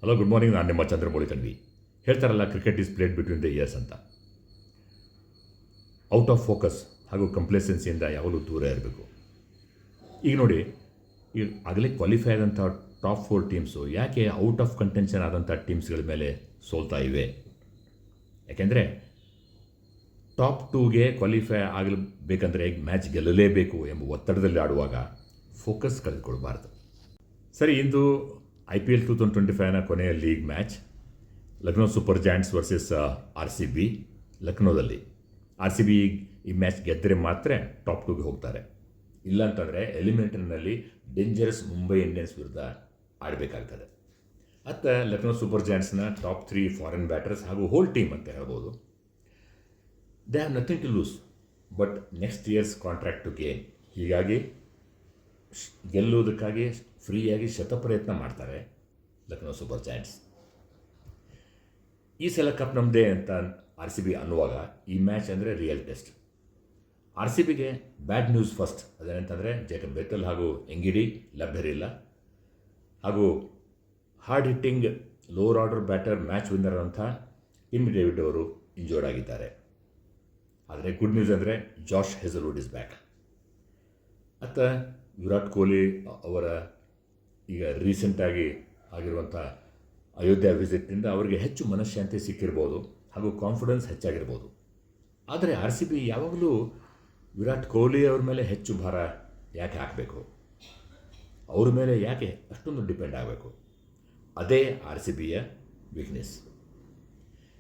Hello good morning, ನಾನು ನಿಮ್ಮ ಚಂದ್ರಮೌಳಿ ತನ್ವಿ. ಹೇಳ್ತಾರಲ್ಲ, cricket is played between the years ಅಂತ. ಔಟ್ ಆಫ್ ಫೋಕಸ್ ಹಾಗೂ ಕಂಪ್ಲೇಸೆನ್ಸಿಯಿಂದ ಯಾವಾಗಲೂ ದೂರ ಇರಬೇಕು. ಈಗ ನೋಡಿ, ಈಗ ಆಗಲೇ ಕ್ವಾಲಿಫೈ ಆದಂಥ ಟಾಪ್ 4 ಟೀಮ್ಸು ಯಾಕೆ ಔಟ್ ಆಫ್ ಕಂಟೆನ್ಷನ್ ಆದಂಥ ಟೀಮ್ಸ್ಗಳ ಮೇಲೆ ಸೋಲ್ತಾ ಇವೆ? ಯಾಕೆಂದರೆ ಟಾಪ್ 2ಗೆ ಕ್ವಾಲಿಫೈ ಆಗಬೇಕಂದ್ರೆ ಈಗ ಮ್ಯಾಚ್ ಗೆಲ್ಲಲೇಬೇಕು ಎಂಬ ಒತ್ತಡದಲ್ಲಿ ಆಡುವಾಗ ಫೋಕಸ್ ಕಳೆದುಕೊಳ್ಬಾರ್ದು. ಸರಿ, ಇಂದು IPL 2025ನ ಕೊನೆಯ league match Lucknow super joints versus RCB ಲಕ್ನೋದಲ್ಲಿ. RCB ಈ ಮ್ಯಾಚ್ ಗೆದ್ದರೆ ಮಾತ್ರ ಟಾಪ್ 2ಗೆ ಹೋಗ್ತಾರೆ. ಇಲ್ಲಾಂತಂದರೆ ಎಲಿಮಿನೇಟರ್ನಲ್ಲಿ ಡೇಂಜರಸ್ ಮುಂಬೈ ಇಂಡಿಯನ್ಸ್ ವಿರುದ್ಧ ಆಡಬೇಕಾಗ್ತದೆ. ಅತ್ತ ಲಕ್ನೋ ಸೂಪರ್ ಜಾಯಿಂಟ್ಸ್ನ ಟಾಪ್ 3 ಫಾರಿನ್ ಬ್ಯಾಟರ್ಸ್ ಹಾಗೂ ಹೋಲ್ ಟೀಮ್ ಅಂತ ಹೇಳ್ಬೋದು. They have nothing to lose but next year's contract to gain. ಹೀಗಾಗಿ ಗೆಲ್ಲುವುದಕ್ಕಾಗಿ ಫ್ರೀಯಾಗಿ ಶತಪ್ರಯತ್ನ ಮಾಡ್ತಾರೆ ಲಕ್ನೋ ಸೂಪರ್ ಜಾಯಿಂಟ್ಸ್. ಈ ಸಲ ಕಪ್ ನಮ್ಮದೇ ಅಂತ RCB ಅನ್ನುವಾಗ ಈ ಮ್ಯಾಚ್ ಅಂದರೆ ರಿಯಲ್ ಟೆಸ್ಟ್. RCBಗೆ ಬ್ಯಾಡ್ ನ್ಯೂಸ್ ಫಸ್ಟ್. ಅದೇನಂತಂದರೆ ಜೇಕಬ್ ಬೆಥೆಲ್ ಹಾಗೂ ಎಂಗಿಡಿ ಲಭ್ಯರಿಲ್ಲ, ಹಾಗೂ hard hitting lower order batter match winner ಅಂತ ಟಿಮ್ ಡೇವಿಡ್ ಅವರು ಇಂಜೋರ್ಡ್ ಆಗಿದ್ದಾರೆ. ಆದರೆ ಗುಡ್ ನ್ಯೂಸ್ ಅಂದರೆ ಜಾಶ್ ಹೆಜಲ್ವುಡ್ ಇಸ್ ಬ್ಯಾಕ್. ಅತ್ತ ವಿರಾಟ್ ಕೊಹ್ಲಿ ಅವರ ಈಗ ರೀಸೆಂಟಾಗಿ ಆಗಿರುವಂಥ ಅಯೋಧ್ಯೆ ವಿಸಿಟ್ನಿಂದ ಅವರಿಗೆ ಹೆಚ್ಚು ಮನಃಶಾಂತಿ ಸಿಕ್ಕಿರ್ಬೋದು ಹಾಗೂ ಕಾನ್ಫಿಡೆನ್ಸ್ ಹೆಚ್ಚಾಗಿರ್ಬೋದು. ಆದರೆ RCB ಯಾವಾಗಲೂ ವಿರಾಟ್ ಕೊಹ್ಲಿ ಅವ್ರ ಮೇಲೆ ಹೆಚ್ಚು ಭಾರ ಯಾಕೆ ಹಾಕಬೇಕು? ಅವ್ರ ಮೇಲೆ ಯಾಕೆ ಅಷ್ಟೊಂದು ಡಿಪೆಂಡ್ ಆಗಬೇಕು? ಅದೇ RCBಯ ವೀಕ್ನೆಸ್.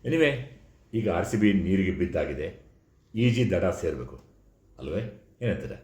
ಎನಿವೆ, ಈಗ RCB ನೀರಿಗೆ ಬಿದ್ದಾಗಿದೆ. ಈಜಿ ದಡ ಸೇರಬೇಕು ಅಲ್ವೇ? ಏನಂತೀರ?